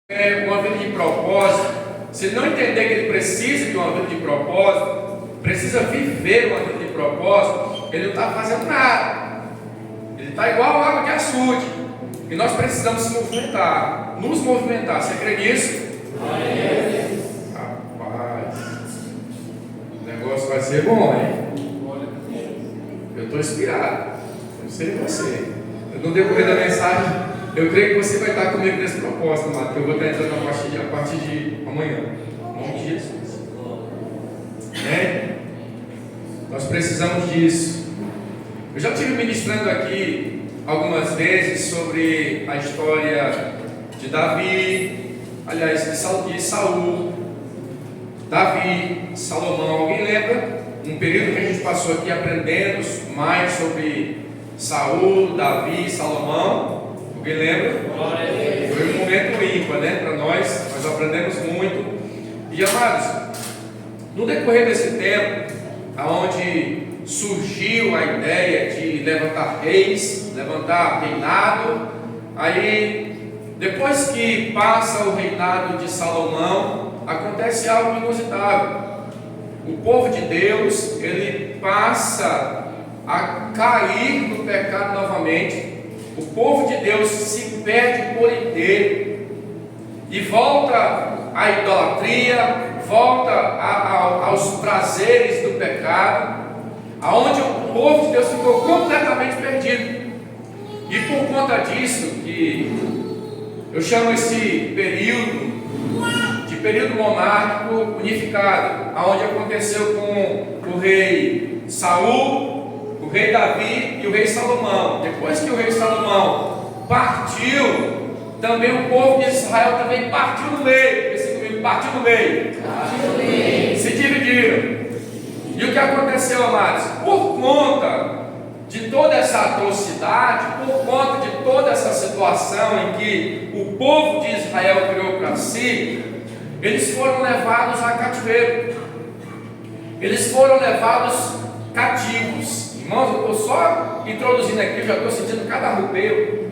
Uma vida de propósito, se ele não entender que ele precisa de uma vida de propósito, precisa viver uma vida de propósito, ele não está fazendo nada. Ele está igual água de açude. E nós precisamos se movimentar, nos movimentar. Você crê nisso? Rapaz, o negócio vai ser bom, hein? Eu estou inspirado. Eu sei você. No decorrer da mensagem, eu creio que você vai estar comigo nesse propósito, amado, que eu vou estar entrando a partir de amanhã. Em nome de Jesus. Nós precisamos disso. Eu já estive ministrando aqui algumas vezes sobre a história de Davi, aliás, de Saul, Davi, Salomão. Alguém lembra? Um período que a gente passou aqui aprendendo mais sobre Saul, Davi, Salomão. Alguém lembra? Foi um momento ímpar, para nós aprendemos muito. E amados, no decorrer desse tempo, aonde surgiu a ideia de levantar reis, levantar reinado, aí depois que passa o reinado de Salomão, acontece algo inusitado. O povo de Deus, ele passa a cair no pecado novamente. O povo de Deus se perde por inteiro e volta à idolatria, volta aos prazeres do pecado, aonde o povo de Deus ficou completamente perdido. E por conta disso que eu chamo esse período de período monárquico unificado, aonde aconteceu com o rei Saul, o rei Davi e o rei Salomão. Depois que o rei Salomão partiu, também o povo de Israel também partiu no meio. Esse comigo, partiu no meio. Se dividiram. E o que aconteceu, amados? Por conta de toda essa atrocidade, por conta de toda essa situação em que o povo de Israel criou para si, eles foram levados a cativeiro. Eles foram levados cativos. Irmãos, eu estou só introduzindo aqui, eu já estou sentindo cada arrupio.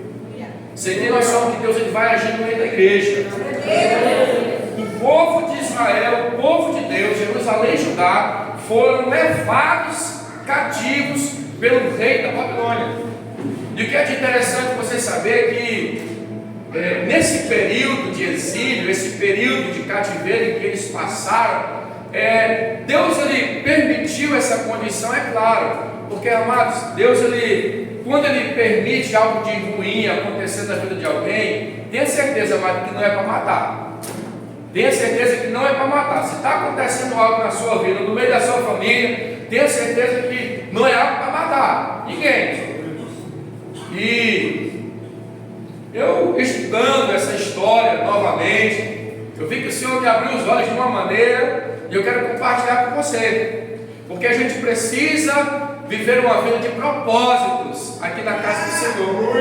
Você tem noção que Deus ele vai agir no meio da igreja. O povo de Israel, o povo de Deus, Jerusalém e Judá, foram levados cativos pelo rei da Babilônia. E o que é de interessante você saber que nesse período de exílio, esse período de cativeiro em que eles passaram, Deus ele permitiu essa condição, é claro. Porque, amados, Deus, quando Ele permite algo de ruim acontecer na vida de alguém, tenha certeza, amado, que não é para matar. Tenha certeza que não é para matar. Se está acontecendo algo na sua vida, no meio da sua família, tenha certeza que não é algo para matar ninguém. E eu, estudando essa história novamente, eu vi que o Senhor me abriu os olhos de uma maneira, e eu quero compartilhar com você. Porque a gente precisa viver uma vida de propósitos aqui na casa do Senhor.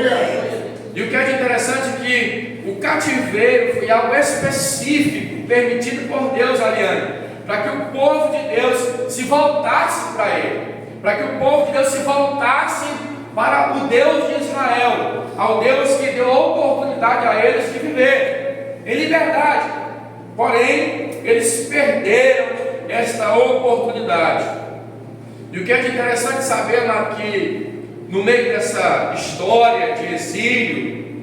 E o que é de interessante é que o cativeiro foi algo específico, permitido por Deus, Ariane, para que o povo de Deus se voltasse para Ele, para que o povo de Deus se voltasse para o Deus de Israel, ao Deus que deu a oportunidade a eles de viver em liberdade. Porém, eles perderam esta oportunidade. E o que é de interessante saber, amado, que no meio dessa história de exílio,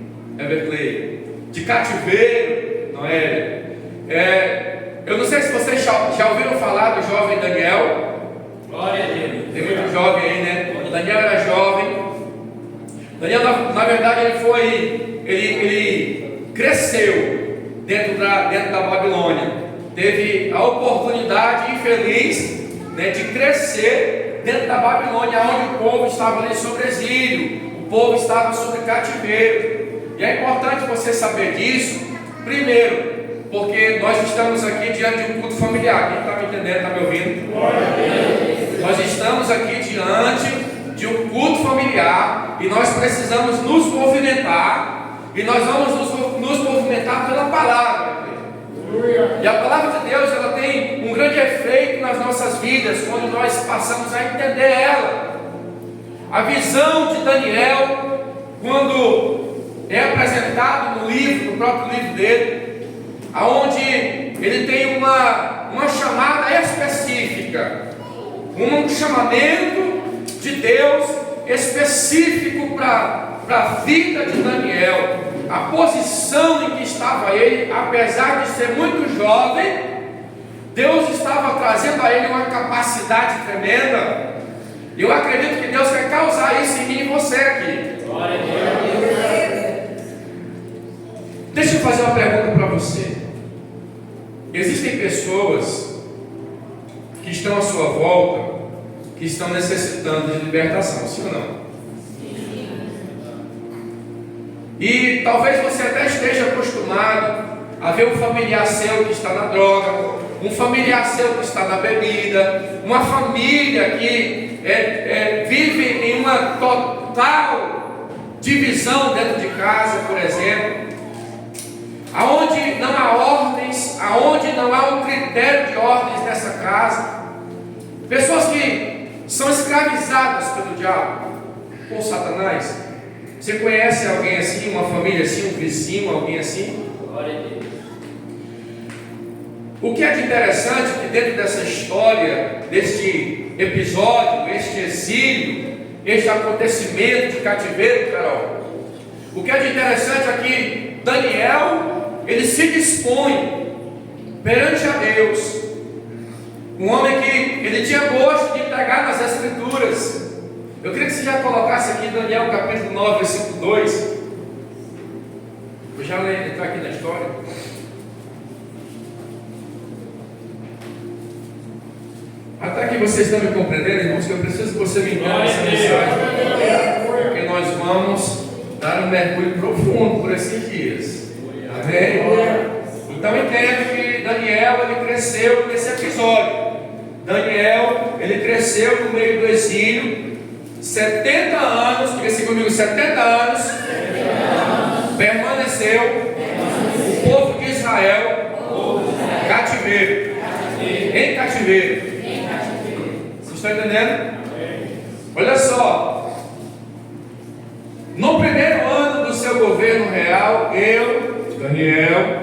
de cativeiro, não é? Eu não sei se vocês já ouviram falar do jovem Daniel. Glória a Deus. Tem muito jovem aí, né? O Daniel era jovem. Daniel, na verdade, ele cresceu dentro da Babilônia. Teve a oportunidade infeliz de crescer dentro da Babilônia, onde o povo estava ali sobre exílio, o povo estava sobre cativeiro. E é importante você saber disso, primeiro, porque nós estamos aqui diante de um culto familiar. Quem está me entendendo, está me ouvindo? Nós estamos aqui diante de um culto familiar e nós precisamos nos movimentar, e nós vamos nos movimentar pela palavra. E a palavra de Deus, ela tem um grande efeito nas nossas vidas quando nós passamos a entender ela. A visão de Daniel, quando é apresentado no próprio livro dele, aonde ele tem uma chamada específica, um chamamento de Deus específico para a vida de Daniel. A posição em que estava ele, apesar de ser muito jovem, Deus estava trazendo a ele uma capacidade tremenda. E eu acredito que Deus quer causar isso em mim e você aqui. Glória a Deus. Deixa eu fazer uma pergunta para você. Existem pessoas que estão à sua volta, que estão necessitando de libertação, sim ou não? E talvez você até esteja acostumado a ver um familiar seu que está na droga, um familiar seu que está na bebida, uma família que vive em uma total divisão dentro de casa, por exemplo, aonde não há ordens, aonde não há um critério de ordens nessa casa, pessoas que são escravizadas pelo diabo, por Satanás. Você conhece alguém assim, uma família assim, um vizinho, alguém assim? Glória a Deus. O que é de interessante é que dentro dessa história, deste episódio, este exílio, este acontecimento de cativeiro, Carol, o que é de interessante é que Daniel, ele se dispõe perante a Deus, um homem que ele tinha gosto de entregar nas Escrituras. Eu queria que você já colocasse aqui Daniel capítulo 9, versículo 2. Vou já entrar aqui na história. Até que vocês estão me compreendendo, irmãos, que eu preciso que você me entenda essa mensagem, porque nós vamos dar um mergulho profundo por esses dias. Amém? Então entenda que Daniel, ele cresceu nesse episódio. Daniel, ele cresceu no meio do exílio, 70 anos, diga assim comigo, 70 anos, permaneceu o povo de Israel cativeiro, em cativeiro. Vocês estão entendendo? Olha só, no primeiro ano do seu governo real, eu, Daniel,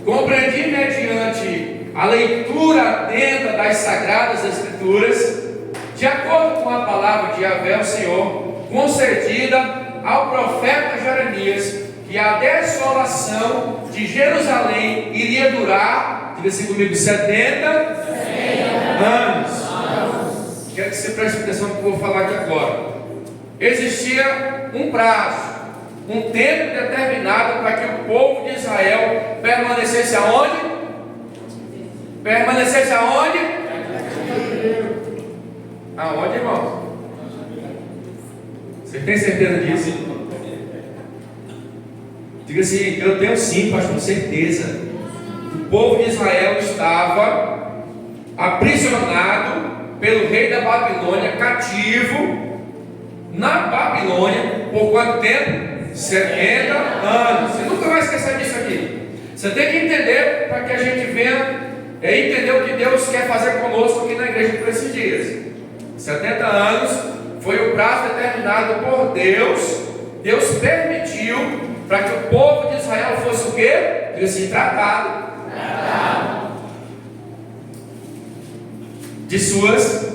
compreendi mediante a leitura atenta das Sagradas Escrituras, de acordo com a palavra de Yahvé, o Senhor, concedida ao profeta Jeremias, que a desolação de Jerusalém iria durar, diga assim comigo, 70 anos. Quero que você preste atenção no que eu vou falar aqui agora. Existia um prazo, um tempo determinado para que o povo de Israel permanecesse aonde? Permanecesse aonde? Aonde, irmão? Você tem certeza disso? Diga assim, eu tenho sim, pastor, com certeza. O povo de Israel estava aprisionado pelo rei da Babilônia, cativo na Babilônia, por quanto tempo? 70 anos. Você nunca vai esquecer disso aqui. Você tem que entender para que a gente venha entender o que Deus quer fazer conosco aqui na igreja por esses dias. 70 anos foi o prazo determinado por Deus. Deus permitiu para que o povo de Israel fosse o quê? Diga assim, tratado de suas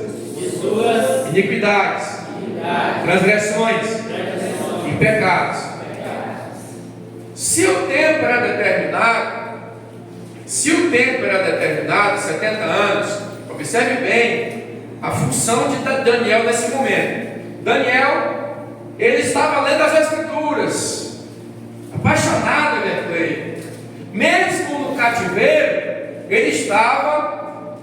iniquidades, transgressões e pecados. Se o tempo era determinado, 70 anos, observe bem a função de Daniel nesse momento. Daniel, ele estava lendo as Escrituras, apaixonado por ele. Mesmo no cativeiro, ele estava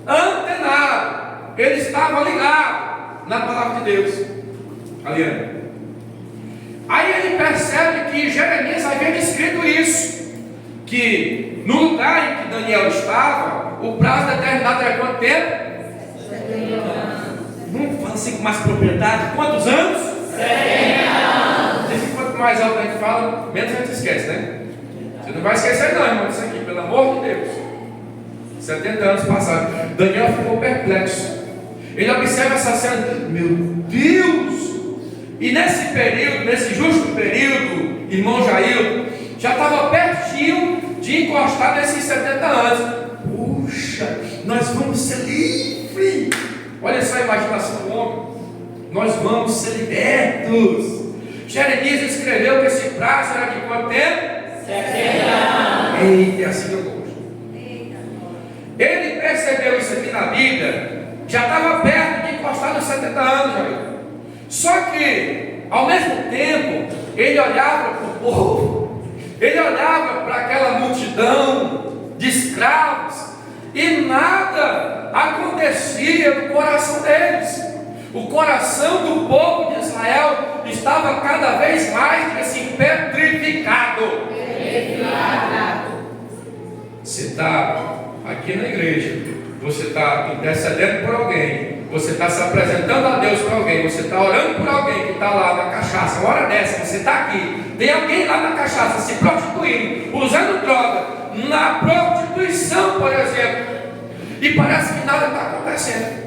antenado, ele estava ligado na palavra de Deus. Aliana. Aí ele percebe que Jeremias havia descrito isso, que no lugar em que Daniel estava, o prazo determinado era quanto tempo? Vamos falar assim com mais propriedade. Quantos anos? 70 anos. Diz que quanto mais alto a gente fala, menos a gente esquece, né? Você não vai esquecer não, irmão, isso aqui, pelo amor de Deus. 70 anos passados. Daniel ficou perplexo. Ele observa essa cena. Meu Deus! E nesse justo período, irmão Jair, já estava pertinho de encostar nesses 70 anos. Puxa, nós vamos ser livres. Olha só a imaginação do homem. Nós vamos ser libertos. Jeremias escreveu que esse prazo era de quanto tempo? 70 anos. Eita, assim eu gosto. Ele percebeu isso aqui na Bíblia, já estava perto de encostar nos 70 anos, já. Só que, ao mesmo tempo, ele olhava para o povo, ele olhava para aquela multidão de escravos, e nada acontecia no coração deles. O coração do povo de Israel estava cada vez mais assim, petrificado. Você está aqui na igreja, você está intercedendo por alguém, você está se apresentando a Deus por alguém, você está orando por alguém que está lá na cachaça, uma hora dessa, você está aqui, tem alguém lá na cachaça se prostituindo, usando droga, na prostituição, por exemplo, e parece que nada está acontecendo.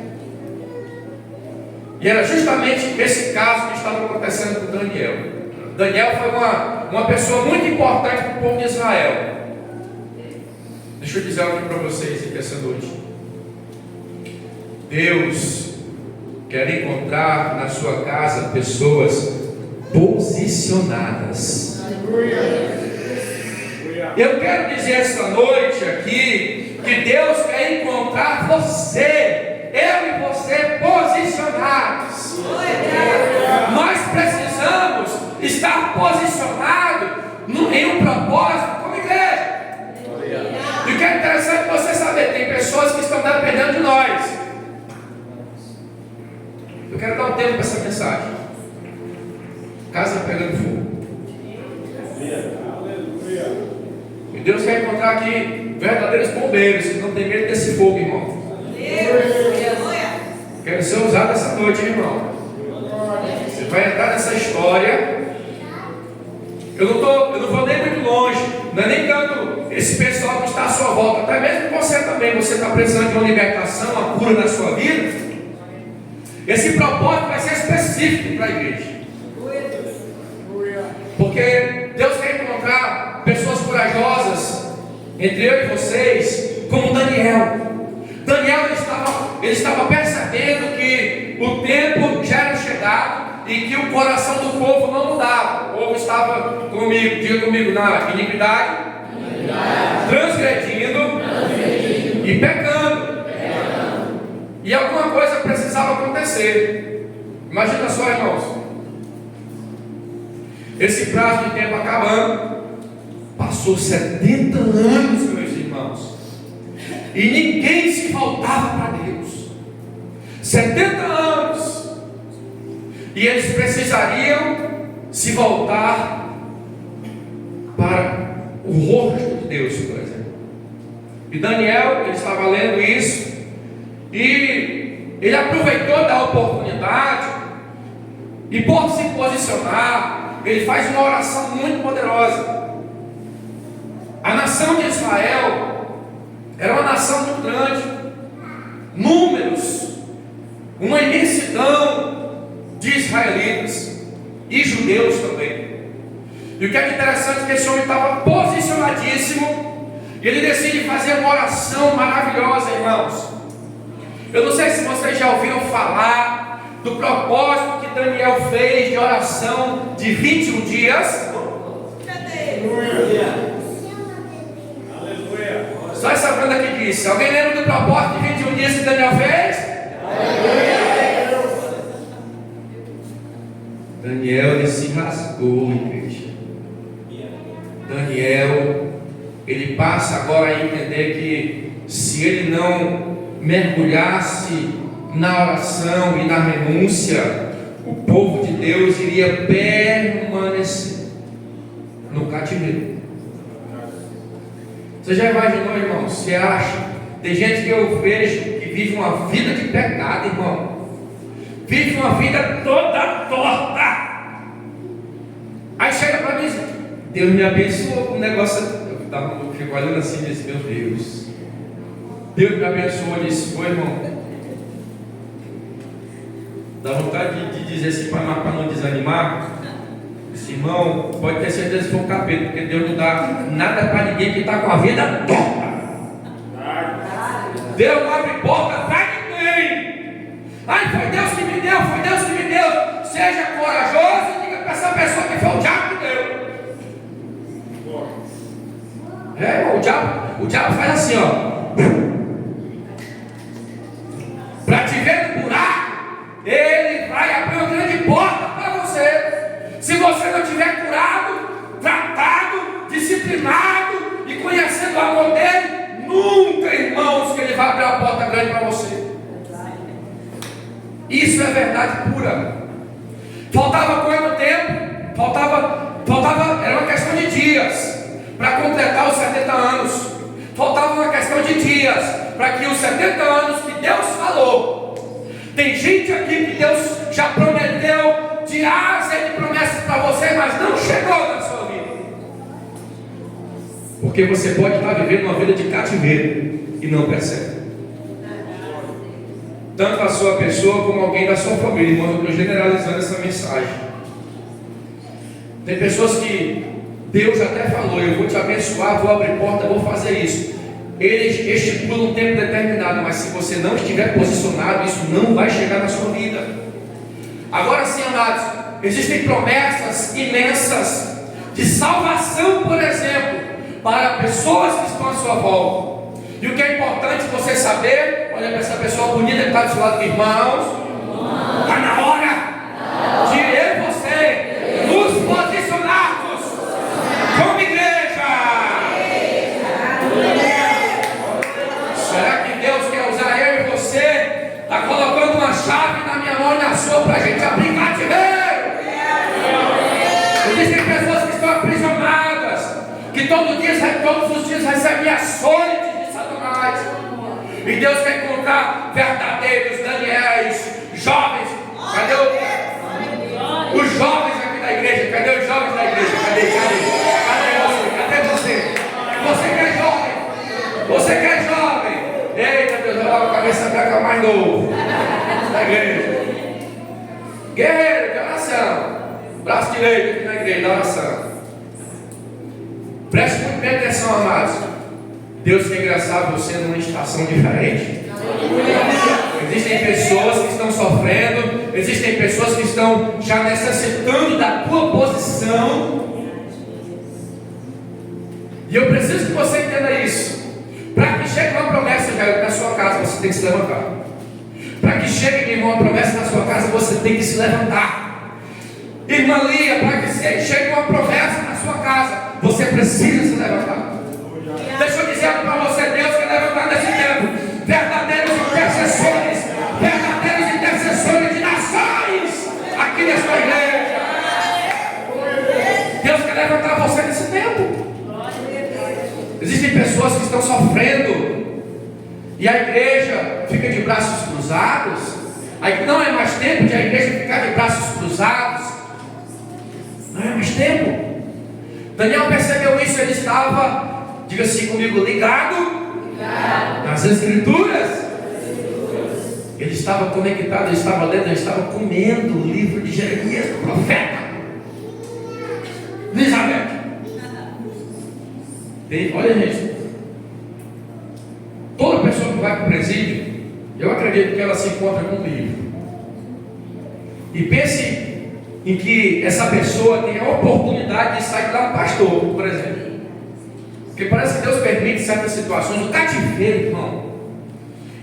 E era justamente esse caso que estava acontecendo com Daniel. Daniel foi uma pessoa muito importante para o povo de Israel. Deixa eu dizer algo para vocês aqui essa noite. Deus quer encontrar na sua casa pessoas posicionadas. Eu quero dizer esta noite aqui que Deus quer encontrar você, eu e você posicionados. Nós precisamos estar posicionados em um propósito como igreja. E o que é interessante você saber, tem pessoas que estão dependendo de nós. Eu quero dar um tempo para essa mensagem. Casa pegando fogo. E Deus quer encontrar aqui verdadeiros bombeiros que não tem medo desse fogo, irmão. Quero ser usado essa noite, irmão. Você vai entrar nessa história. Eu não vou nem muito longe. Não é nem tanto esse pessoal que está à sua volta, até mesmo você também. Você está precisando de uma libertação, uma cura na sua vida. Esse propósito vai ser específico para a igreja. Porque Deus quer encontrar pessoas corajosas entre eu e vocês, como Daniel. Daniel ele estava percebendo que o tempo já era chegado e que o coração do povo não mudava. O povo estava comigo, diga comigo, na iniquidade, transgredindo e pecando. E alguma coisa precisava acontecer. Imagina só, irmãos. Esse prazo de tempo acabando. Passou 70 anos, meus irmãos. E ninguém se voltava para Deus. 70 anos. E eles precisariam se voltar para o rosto de Deus, por exemplo. E Daniel, ele estava lendo isso. E ele aproveitou da oportunidade. E por se posicionar, ele faz uma oração muito poderosa. A nação de Israel era uma nação muito grande, números, uma imensidão de israelitas e judeus também. E o que é interessante é que esse homem estava posicionadíssimo, e ele decide fazer uma oração maravilhosa, irmãos. Eu não sei se vocês já ouviram falar do propósito que Daniel fez de oração de 21 dias. Só essa banda que disse. Alguém lembra do propósito de 21 dias que Daniel fez? Daniel, ele se rasgou, igreja. Daniel, ele passa agora a entender que se ele não mergulhasse na oração e na renúncia, o povo de Deus iria permanecer no cativeiro. Você já imaginou, irmão? Você acha? Tem gente que eu vejo que vive uma vida de pecado, irmão. Vive uma vida toda torta. Aí chega para mim, Deus me abençoou com um negócio. Eu fico olhando assim e disse, meu Deus. Deus me abençoou, eu disse, foi, irmão. Dá vontade de dizer assim para não desanimar. Esse irmão pode ter certeza que foi um capeta, porque Deus não dá nada para ninguém que está com a vida torta. Deus não abre porta para ninguém. Ai, foi Deus que me deu, foi Deus que me deu. Seja corajoso e diga para essa pessoa que foi o diabo que deu. O diabo faz assim, ó. Para te ver no buraco, ele vai abrir uma grande porta para você. Se você não tiver curado, tratado, disciplinado e conhecendo o amor dele, nunca, irmãos, que ele vai abrir uma porta grande para você. Isso é verdade pura. Faltava quanto tempo? Faltava, era uma questão de dias para completar os 70 anos. Faltava uma questão de dias para que os 70 anos que Deus falou. Tem gente aqui que Deus já prometeu de asa de promessas para você, mas não chegou na sua vida. Porque você pode estar vivendo uma vida de cativeiro e não percebe. Tanto a sua pessoa como alguém da sua família. Irmão, eu estou generalizando essa mensagem. Tem pessoas que Deus até falou: eu vou te abençoar, vou abrir porta, vou fazer isso. Eles estipulam um tempo determinado, mas se você não estiver posicionado, isso não vai chegar na sua vida. Agora sim, amados, existem promessas imensas de salvação, por exemplo, para pessoas que estão à sua volta. E o que é importante você saber, olha para essa pessoa bonita que está do seu lado, irmãos, está na hora de eu e você nos posicionarmos como igreja. Será que Deus quer usar eu e você? Está colocando uma chave na minha mão e na sua para a gente abrir cativeiro. Existem pessoas que estão aprisionadas, que todos os dias recebem ações de Satanás. E Deus quer encontrar verdadeiros Daniéis, jovens. Cadê os jovens aqui da igreja? Cadê os jovens da igreja? Cadê você? Você que é jovem? Você que é jovem? Eita Deus, eu lavo a cabeça para cá mais novo da igreja. Guerreiro de oração. Braço direito aqui na igreja da oração. Preste muito bem atenção, amados. Deus quer engraçar você numa estação diferente. Existem pessoas que estão sofrendo, existem pessoas que estão já necessitando da tua posição. E eu preciso que você entenda isso. Para que chegue uma promessa na sua casa, você tem que se levantar. Para que chegue uma promessa na sua casa, você tem que se levantar. Irmã Lia, para que chegue uma promessa na sua casa, você precisa se levantar. Deixa eu dizer para você, Deus quer levantar nesse tempo verdadeiros intercessores de nações aqui nesta igreja. Deus quer levantar você nesse tempo. Existem pessoas que estão sofrendo e a igreja fica de braços cruzados. Aí não é mais tempo de a igreja ficar de braços cruzados. Não é mais tempo. Daniel percebeu isso, ele estava, diga assim comigo, ligado nas Escrituras. Ele estava conectado, ele estava lendo, ele estava comendo o livro de Jeremias, do profeta. Elizabeth. Olha, gente, toda pessoa que vai para o presídio, eu acredito que ela se encontra com um livro. E pense em que essa pessoa tem a oportunidade de sair lá um pastor, por exemplo. Porque parece que Deus permite certas situações. O cativeiro, irmão,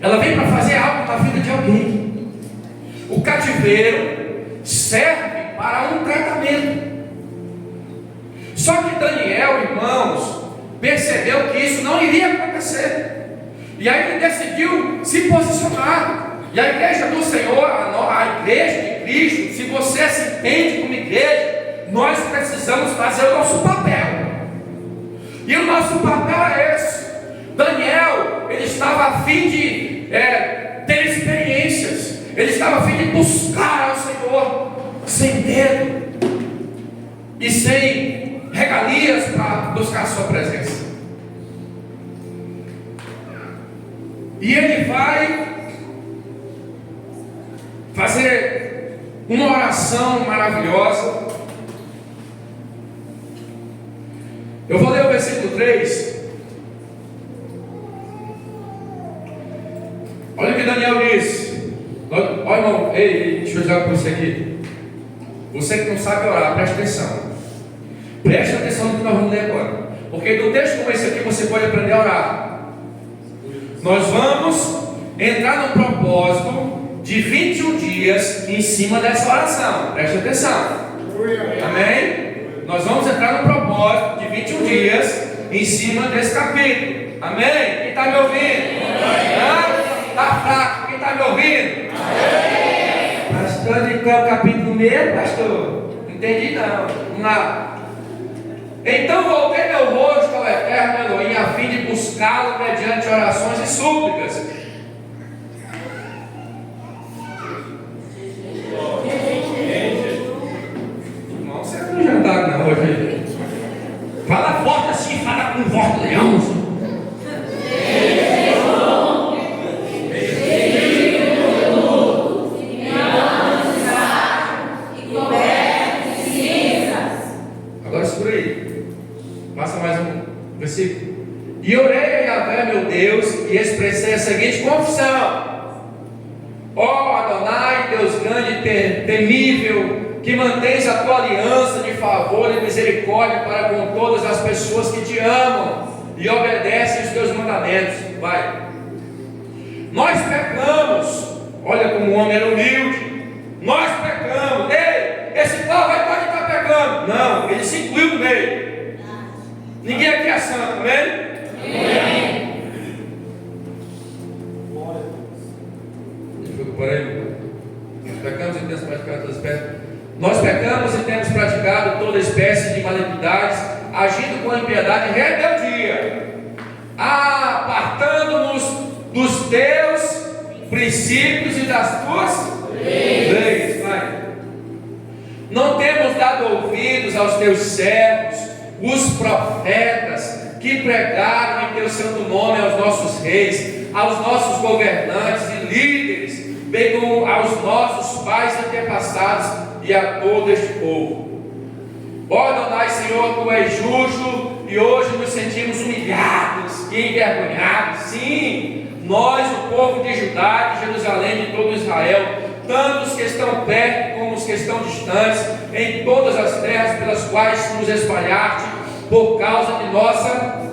ela vem para fazer algo na vida de alguém. O cativeiro serve para um tratamento. Só que Daniel, irmãos, percebeu que isso não iria acontecer. E aí ele decidiu se posicionar. E a igreja do Senhor, a igreja de Cristo, se você se entende como igreja, nós precisamos fazer o nosso papel. E o nosso papel é esse. Daniel, ele estava a fim de ter experiências. Ele estava a fim de buscar ao Senhor sem medo e sem regalias para buscar a sua presença. E ele vai fazer uma oração maravilhosa. Eu vou ler o versículo 3. Olha o que Daniel diz. Olha, irmão, ei, deixa eu dizer para você aqui. Você que não sabe orar, preste atenção. Preste atenção no que nós vamos ler agora. Porque do texto como esse aqui você pode aprender a orar. Nós vamos entrar no propósito de 21 dias em cima dessa oração. Preste atenção. Amém? Nós vamos entrar no propósito de 21 dias em cima desse capítulo. Amém? Quem está me ouvindo? Está fraco? Quem está me ouvindo? Pastor, de qual capítulo mesmo, pastor? Não entendi não. Vamos lá. Então voltei meu rosto ao Eterno Elohim, a fim de buscá-lo mediante orações e súplicas. Irmão, você não jantar não hoje. Fala forte assim, fala com voz do leão. E orei a Yahvé, meu Deus, e expressei a seguinte confissão: ó Adonai, Deus grande e temível, que mantens a tua aliança de favor e misericórdia para com todas as pessoas que te amam e obedecem os teus mandamentos. Vai. Nós pecamos. Olha como o homem era humilde. Nós pecamos. Ei, esse povo aí pode estar pecando. Não, ele se incluiu no meio. Ninguém aqui é santo, amém? Amém. Nós pecamos e temos praticado toda espécie de malignidades, agindo com impiedade e rebeldia, apartando-nos dos teus princípios e das tuas leis. Não temos dado ouvidos aos teus servos, os profetas, que pregaram em teu santo nome aos nossos reis, aos nossos governantes e líderes, bem como aos nossos pais antepassados e a todo este povo. Ó Adonai, Senhor, tu és justo, e hoje nos sentimos humilhados e envergonhados. Sim, nós, o povo de Judá, de Jerusalém, de todo Israel, tanto os que estão perto como os que estão distantes, em todas as terras pelas quais nos espalhaste, por causa de nossa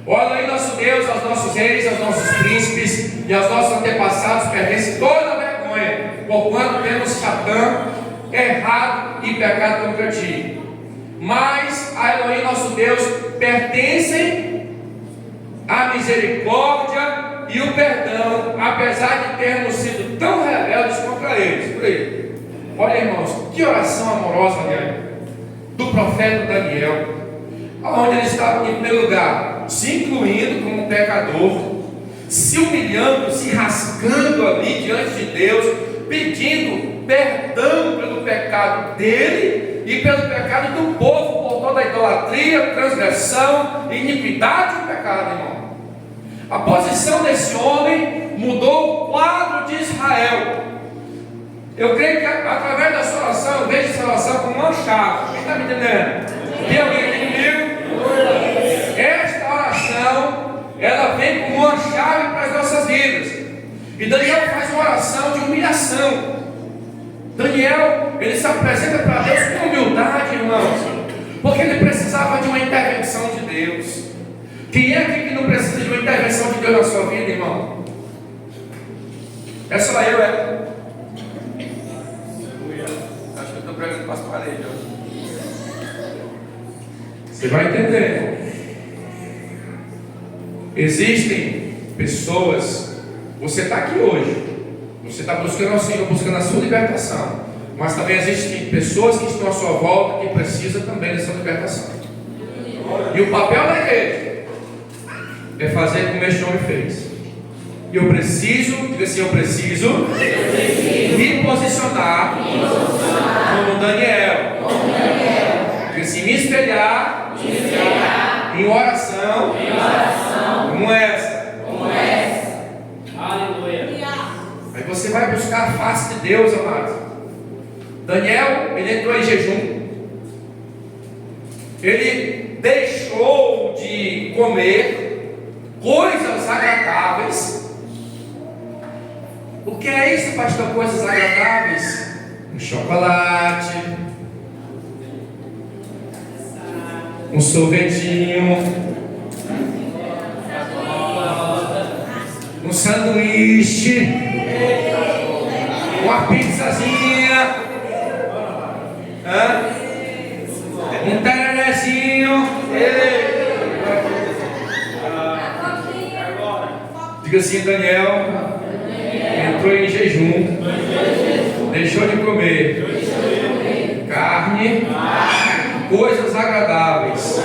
olha aí, nosso Deus, aos nossos reis, aos nossos príncipes e aos nossos antepassados pertence toda a vergonha, porquanto temos Satã errado e pecado contra ti. Mas a Elohim, nosso Deus, pertencem a misericórdia e o perdão, apesar de termos sido tão rebeldes contra eles. Por aí. Olha, irmãos, que oração amorosa, né? Do profeta Daniel, onde ele estava em primeiro lugar se incluindo como pecador, se humilhando, se rasgando ali diante de Deus, pedindo perdão pelo pecado dele e pelo pecado do povo, por toda a idolatria, transgressão, iniquidade e pecado, irmão. A posição desse homem mudou o quadro de Israel. Eu creio que através da sua oração, eu vejo essa oração como uma chave. Quem está me entendendo? Tem alguém aqui comigo? Esta oração, ela vem como uma chave para as nossas vidas. E Daniel faz uma oração de humilhação. Daniel, ele se apresenta para Deus com humildade, irmãos, porque ele precisava de uma intervenção de Deus. Quem é aqui que não precisa de uma intervenção de Deus na sua vida, irmão? É só eu, é? Acho que eu estou pregando para as paredes. Você vai entender. Existem pessoas. Você está aqui hoje. Você está buscando ao Senhor, buscando a sua libertação. Mas também existem pessoas que estão à sua volta que precisam também dessa libertação. E o papel da igreja é fazer como este homem fez. E eu preciso, diga assim, eu preciso me posicionar como Daniel. Diga assim, me espelhar em oração como essa. Aleluia. Aí você vai buscar a face de Deus, amado. Daniel, ele entrou em jejum. Ele deixou de comer coisas agradáveis. O que é isso, pastor? Coisas agradáveis? Um chocolate, um sorvetinho, um sanduíche, uma pizzazinha, um tererezinho. Diga assim: Daniel entrou em jejum, deixou de comer carne, coisas agradáveis,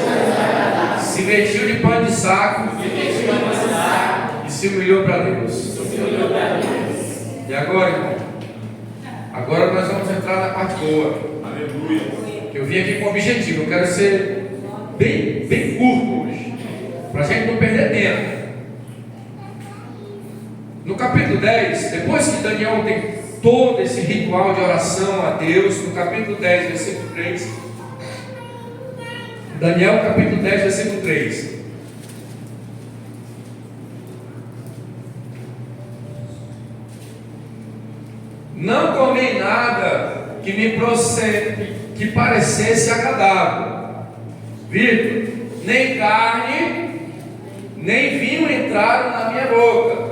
se vestiu de pano de saco e se humilhou para Deus. E agora, irmão? Agora nós vamos entrar na parte boa. Aleluia. Eu vim aqui com um objetivo. Eu quero ser bem curto hoje, para a gente não perder tempo. No capítulo 10, depois que Daniel tem todo esse ritual de oração a Deus, no capítulo 10, versículo 3, Daniel capítulo 10, versículo 3. Não comi nada que parecesse agradável, Vitor, nem carne, nem vinho entraram na minha boca,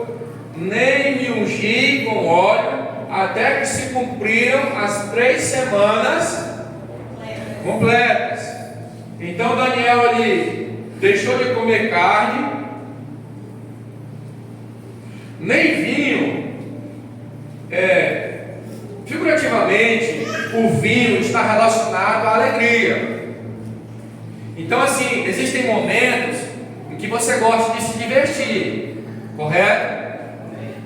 nem me ungi com óleo, até que se cumpriram as 3 semanas completas. Então Daniel ali deixou de comer carne, nem vinho. Figurativamente, o vinho está relacionado à alegria. Então assim, existem momentos em que você gosta de se divertir, correto?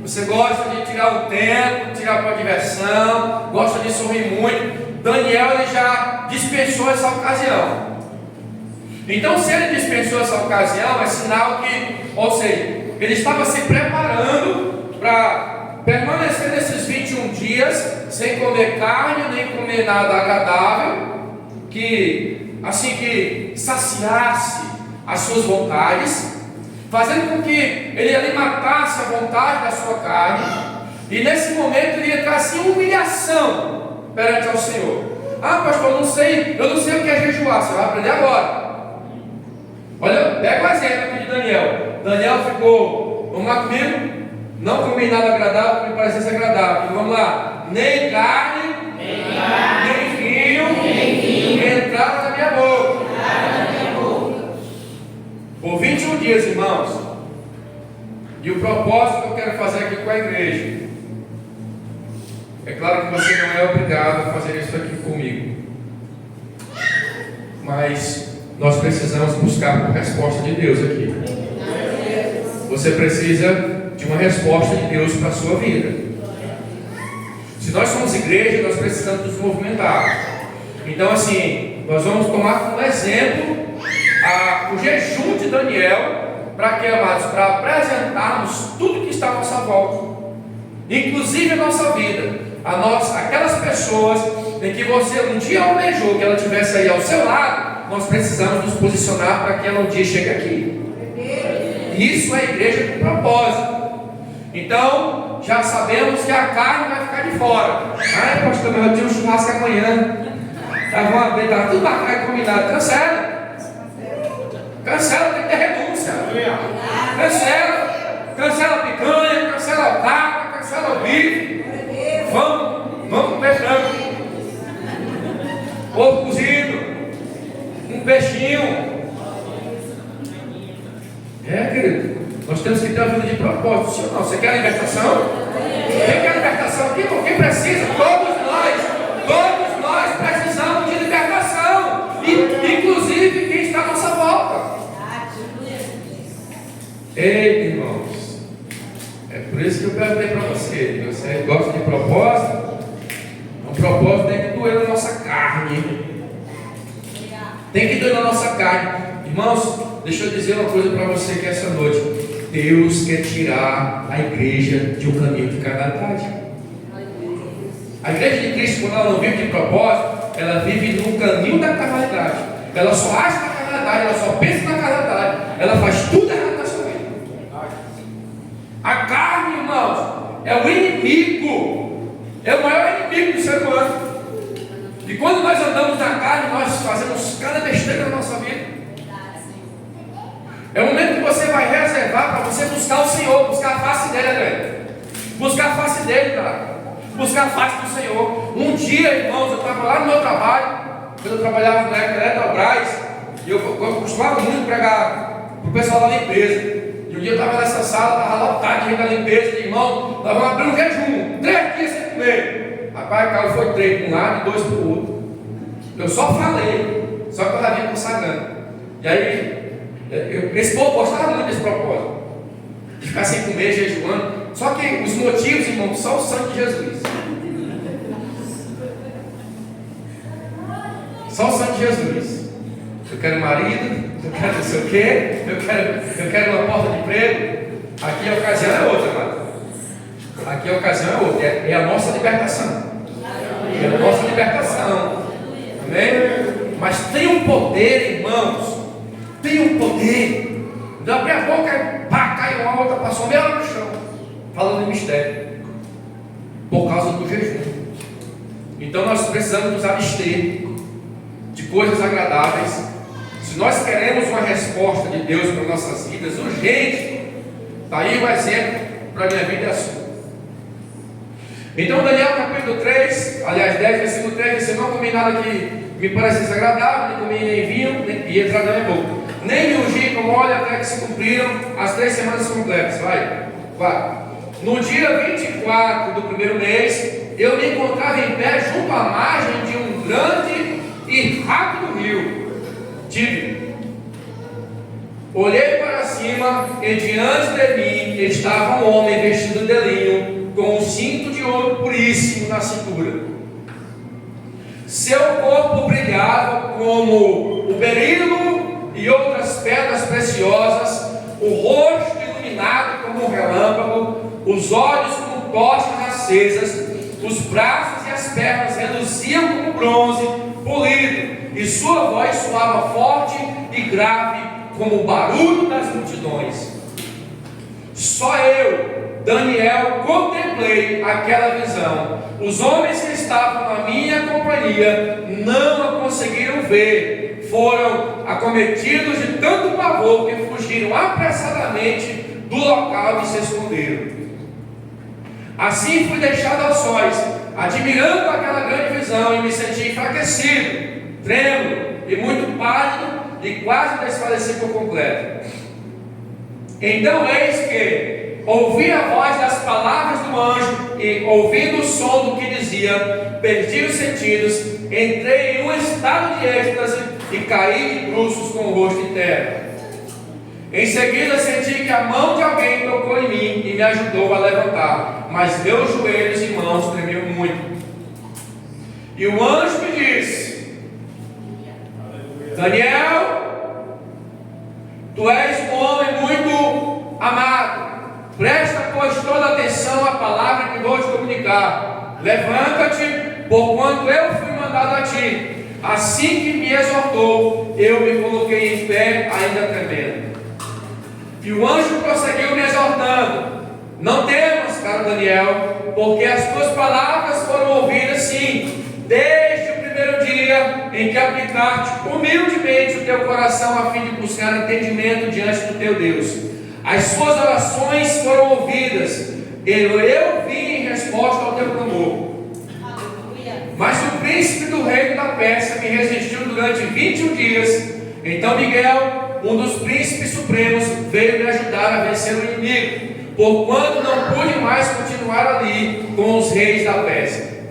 Você gosta de tirar o tempo, tirar para diversão, gosta de sorrir muito. Daniel ele já dispensou essa ocasião. Então, se ele dispensou essa ocasião, é sinal que, ou seja, ele estava se preparando para permanecer nesses 21 dias sem comer carne, nem comer nada agradável, que saciasse as suas vontades, fazendo com que ele ali matasse a vontade da sua carne, e nesse momento ele entrasse em humilhação perante ao Senhor. Ah, pastor, eu não sei o que é jejuar. Você vai aprender agora. Olha, pega o exemplo aqui de Daniel. Daniel ficou, vamos lá comigo? Não comi nada agradável, que me parecesse agradável. Então, vamos lá. Nem carne, nem vinho entraram na minha boca. Por 21 dias, irmãos. E o propósito que eu quero fazer aqui com a igreja. É claro que você não é obrigado a fazer isso aqui comigo. Mas nós precisamos buscar por resposta de Deus aqui. Você precisa de uma resposta de Deus para a sua vida. Se nós somos igreja, nós precisamos nos movimentar. Então assim, nós vamos tomar como exemplo o jejum de Daniel. Para que, amados? Para apresentarmos tudo que está à nossa volta, inclusive a nossa vida. Aquelas pessoas em que você um dia almejou que ela estivesse aí ao seu lado, nós precisamos nos posicionar para que ela um dia chegue aqui. Isso é igreja com propósito. Então, já sabemos que a carne vai ficar de fora. Ai, pastor, eu tinha um churrasco amanhã. Estava tudo marcado e combinado. Cancela, tem que ter renúncia. Cancela a picanha, cancela a carne, cancela o bife. Vamos comer frango, ovo cozido, um peixinho. Querido, nós temos que ter uma vida de propósito. Sim ou não? Você quer a libertação? Quem quer a libertação aqui? Quem precisa? Todos nós precisamos de libertação. Inclusive quem está à nossa volta. Ei, irmãos, é por isso que eu perguntei para você. Você gosta de propósito? O propósito tem que doer na nossa carne. Tem que doer na nossa carne. Irmãos, deixa eu dizer uma coisa para você que essa noite Deus quer tirar a igreja de um caminho de carnalidade. A igreja de Cristo, quando ela não vive de propósito, ela vive no caminho da carnalidade. Ela só age na carnalidade, ela só pensa na carnalidade, ela faz tudo errado na sua vida. A carne, irmãos, é o inimigo, é o maior inimigo do ser humano. E quando nós andamos na carne, nós fazemos cada besteira na nossa vida. É o momento que você vai reservar para você buscar o Senhor, buscar a face dele, velho. Buscar a face dele, cara. Buscar a face do Senhor. Um dia, irmãos, eu estava lá no meu trabalho, quando eu trabalhava na Eletrobras, e eu costumava muito pregar para o pessoal da limpeza. E um dia eu estava nessa sala, estava lotado de gente da limpeza, de irmão, nós vamos abrir um jejum, 3 dias sem comer. Rapaz, o cara foi 3 para um lado e 2 para o outro. Eu só falei, só que eu já vinha consagrando. E aí, esse povo gostava muito desse propósito, de ficar sem comer, jejuando. Só que os motivos, irmãos, só o sangue de Jesus. Só o sangue de Jesus. Eu quero marido, eu quero não sei o quê, eu quero uma porta de emprego. Aqui a ocasião é outra, amado. Aqui a ocasião é outra. É a nossa libertação. É a nossa libertação. Amém? Mas tem um poder, irmãos. Tem um poder. Então abrir a boca, pá, cai uma outra, passou meia hora no chão, falando de mistério, por causa do jejum. Então nós precisamos nos abster de coisas agradáveis. Se nós queremos uma resposta de Deus para nossas vidas, urgente, está aí o exemplo para a minha vida e a sua. Então Daniel capítulo 3, aliás 10, versículo 3, disse: não comi nada que me parecesse agradável, nem comi nem vinho, e entrar na minha boca. Nem me ungi como óleo até que se cumpriram as 3 semanas completas. Vai. No dia 24 do primeiro mês, eu me encontrava em pé junto à margem de um grande e rápido rio. Tive. Olhei para cima e diante de mim estava um homem vestido de linho, com um cinto de ouro puríssimo na cintura. Seu corpo brilhava como o berilo e outras pedras preciosas, o rosto iluminado como um relâmpago, os olhos como tochas acesas, os braços e as pernas reluziam como bronze polido, e sua voz soava forte e grave como o barulho das multidões. Só eu, Daniel, contemplei aquela visão. Os homens que estavam na minha companhia não a conseguiram ver, foram acometidos de tanto pavor que fugiram apressadamente do local e se esconderam. Assim fui deixado aos sóis, admirando aquela grande visão, e me senti enfraquecido, trêmulo e muito pálido, e quase desfaleci por completo. Então eis que ouvi a voz das palavras do anjo, e ouvindo o som do que dizia, perdi os sentidos, entrei em um estado de êxtase e caí de bruços com o rosto em terra. Em seguida senti que a mão de alguém tocou em mim e me ajudou a levantar, mas meus joelhos e mãos tremiam muito. E o anjo me disse: Daniel, tu és um homem muito amado. Presta, pois, toda atenção à palavra que vou te comunicar. Levanta-te, porquanto eu fui mandado a ti. Assim que me exortou, eu me coloquei em pé, ainda tremendo. E o anjo prosseguiu me exortando: não temas, caro Daniel, porque as tuas palavras foram ouvidas sim, desde o primeiro dia em que aplicaste humildemente o teu coração a fim de buscar entendimento diante do teu Deus. As suas orações foram ouvidas, eu vim em resposta ao teu clamor. Mas o príncipe do reino da Pérsia me resistiu durante 21 dias. Então Miguel, um dos príncipes supremos, veio me ajudar a vencer o inimigo, porquanto não pude mais continuar ali com os reis da Pérsia.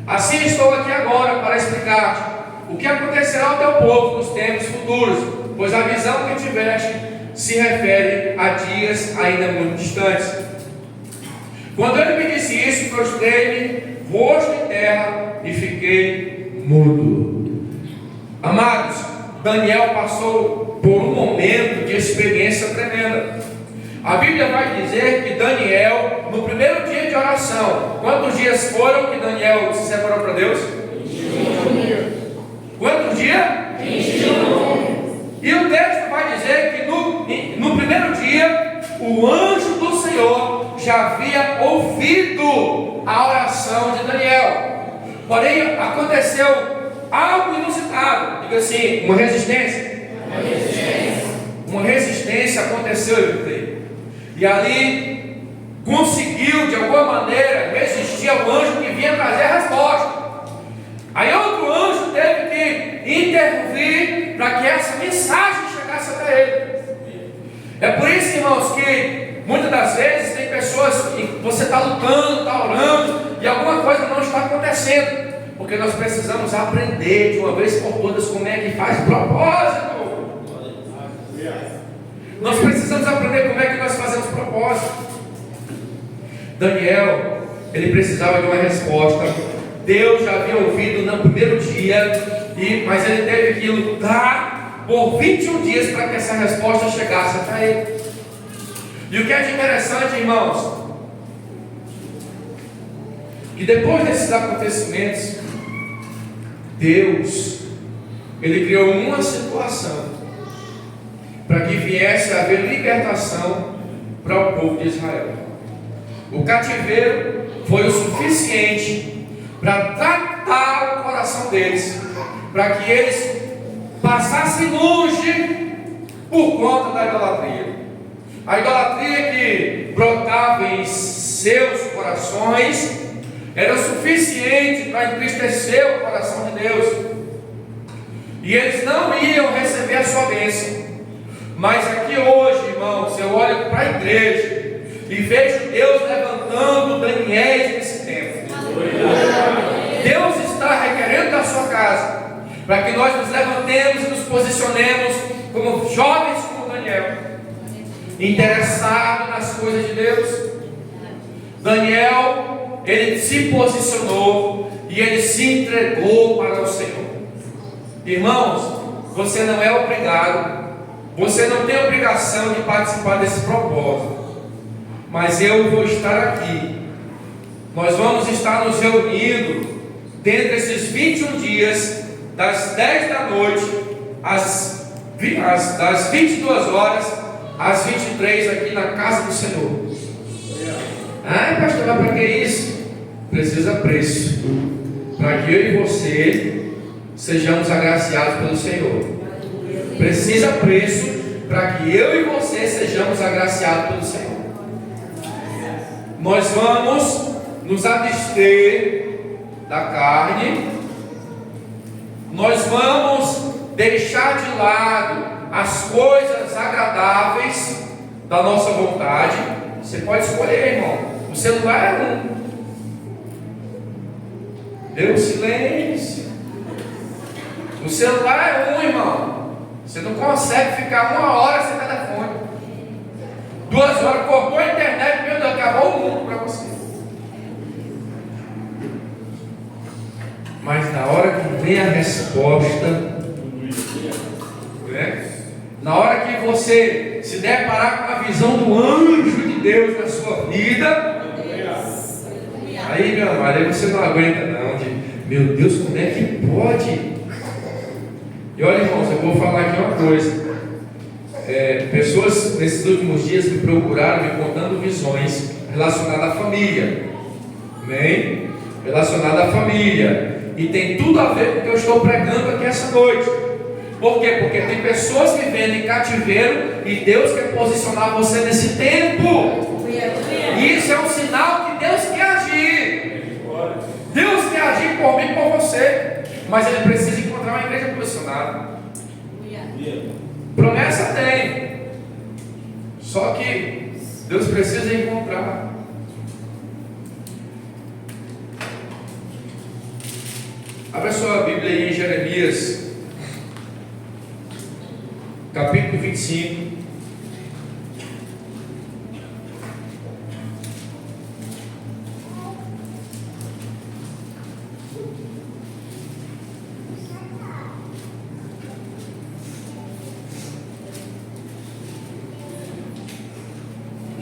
Assim estou aqui agora para explicar-te o que acontecerá ao teu povo nos tempos futuros, pois a visão que tiveste se refere a dias ainda muito distantes. Quando ele me disse isso, prostrei-me, rosto em terra, e fiquei mudo. Amados, Daniel passou por um momento de experiência tremenda. A Bíblia vai dizer que Daniel, no primeiro dia de oração. Quantos dias foram que Daniel se separou para Deus? 21. Quantos dias? 21. E o texto vai dizer que no primeiro dia, o anjo do Senhor já havia ouvido a oração de Daniel. Porém, aconteceu algo inusitado. Diga assim, uma resistência. Uma resistência aconteceu, eu. E ali conseguiu, de alguma maneira, resistir ao anjo que vinha trazer a resposta. Aí outro anjo teve que intervir para que essa mensagem chegasse até ele. É por isso, irmãos, que muitas das vezes tem pessoas que você está lutando, está orando, e alguma coisa não está acontecendo. Porque nós precisamos aprender de uma vez por todas como é que faz propósito. Nós precisamos aprender como é que nós fazemos propósito. Daniel, ele precisava de uma resposta. Deus já havia ouvido no primeiro dia, mas ele teve que lutar por 21 dias para que essa resposta chegasse até ele. E o que é de interessante, irmãos, que depois desses acontecimentos, Deus, ele criou uma situação para que viesse a haver libertação para o povo de Israel. O cativeiro foi o suficiente para tratar o coração deles, para que eles passassem longe por conta da idolatria. A idolatria que brotava em seus corações era suficiente para entristecer o coração de Deus, e eles não iam receber a sua bênção. Mas aqui hoje, irmãos, eu olho para a igreja e vejo Deus levantando Daniéis nesse tempo. Deus está requerendo da sua casa para que nós nos levantemos e nos posicionemos como jovens como Daniel, interessado nas coisas de Deus. Daniel, ele se posicionou e ele se entregou para o Senhor. Irmãos, você não é obrigado, você não tem obrigação de participar desse propósito, mas eu vou estar aqui. Nós vamos estar nos reunindo dentro desses 21 dias, das 10 da noite das 22 horas às 23 aqui na casa do Senhor. Ai, pastor, mas para que isso? Precisa preço para que eu e você sejamos agraciados pelo Senhor. Precisa preço para que eu e você sejamos agraciados pelo Senhor. Nós vamos nos abster da carne, nós vamos deixar de lado as coisas agradáveis da nossa vontade. Você pode escolher, irmão. O celular é um. Deu silêncio. O celular é um, irmão. Você não consegue ficar 1 hora sem telefone. 2 horas, cortou a internet, meu Deus, acabou o mundo para você. Mas na hora que vem a resposta, né? Na hora que você se deparar com a visão do anjo de Deus na sua vida, aí, meu amado, aí você não aguenta não, meu Deus, como é que pode? E olha, irmãos, eu vou falar aqui uma coisa. Pessoas nesses últimos dias me procuraram, me contando visões relacionadas à família. Amém? Relacionadas à família. E tem tudo a ver com o que eu estou pregando aqui essa noite. Por quê? Porque tem pessoas vivendo em cativeiro e Deus quer posicionar você nesse tempo. E isso é um sinal que Deus quer agir. Deus quer agir por mim e por você. Mas Ele precisa encontrar uma igreja posicionada. Promessa tem. Só que Deus precisa encontrar. Abra sua Bíblia aí em Jeremias, capítulo 25.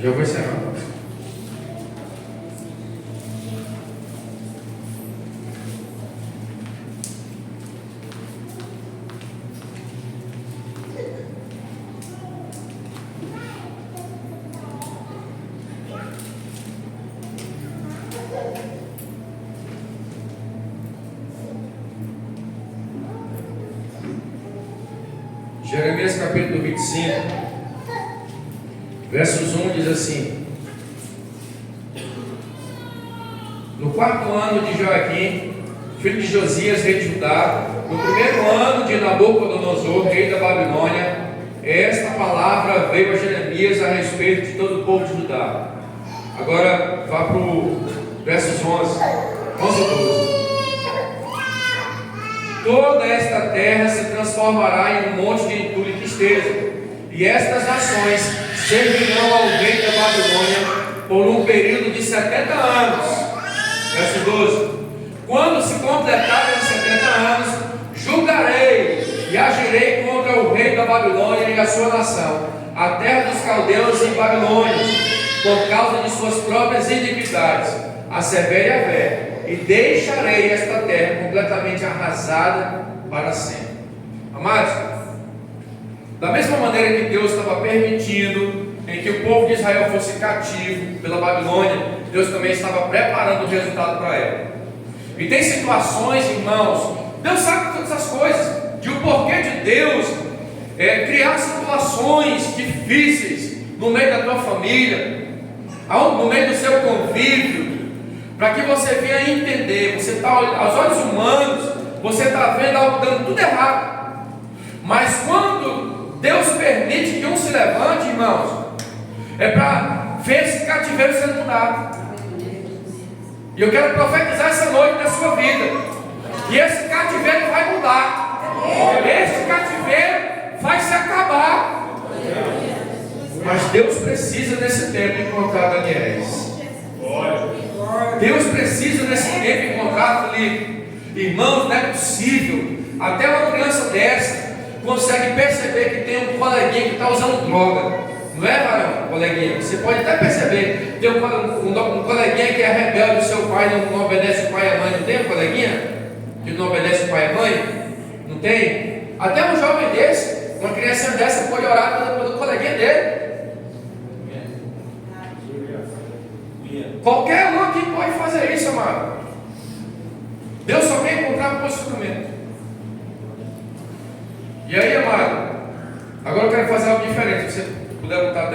Já vou encerrar. Jeremias capítulo 25, versos 1 diz assim: no 4º ano de Joaquim, filho de Josias, rei de Judá, no 1º ano de Nabucodonosor, rei da Babilônia, esta palavra veio a Jeremias a respeito de todo o povo de Judá. Agora vá para o versos 11 e 12. Toda esta terra se transformará em um monte de entulho e tristeza, e estas nações servirão ao rei da Babilônia por um período de 70 anos. Verso 12: quando se completarem os 70 anos, julgarei e agirei contra o rei da Babilônia e a sua nação, a terra dos caldeus e babilônios, por causa de suas próprias iniquidades, assevere Yahvé, e deixarei esta terra completamente arrasada para sempre. Amados, da mesma maneira que Deus estava permitindo em que o povo de Israel fosse cativo pela Babilônia, Deus também estava preparando o resultado para ela. E tem situações, irmãos, Deus sabe todas as coisas, de o porquê de Deus criar situações difíceis no meio da tua família, no meio do seu convívio, para que você venha entender. Você está, aos olhos humanos, você está vendo algo dando tudo errado, mas quando Deus permite que um se levante, irmãos, é para ver esse cativeiro sendo mudado. E eu quero profetizar essa noite na sua vida, e esse cativeiro vai mudar, esse cativeiro vai se acabar. Mas Deus precisa nesse tempo encontrar Daniéis. Deus precisa nesse tempo encontrar Felipe. Irmãos, não é possível. Até uma criança dessa consegue perceber que tem um coleguinha que está usando droga. Não é, varão, coleguinha? Você pode até perceber. Tem um coleguinha que é rebelde do seu pai, não obedece o pai e a mãe. Não tem um coleguinha que não obedece o pai e a mãe? Não tem? Até um jovem desse, uma criança dessa, pode orar pelo coleguinha dele. Qualquer um aqui pode fazer isso, amado. Deus só vem encontrar posicionamento. E aí, amado, agora eu quero fazer algo diferente. Se você puder botar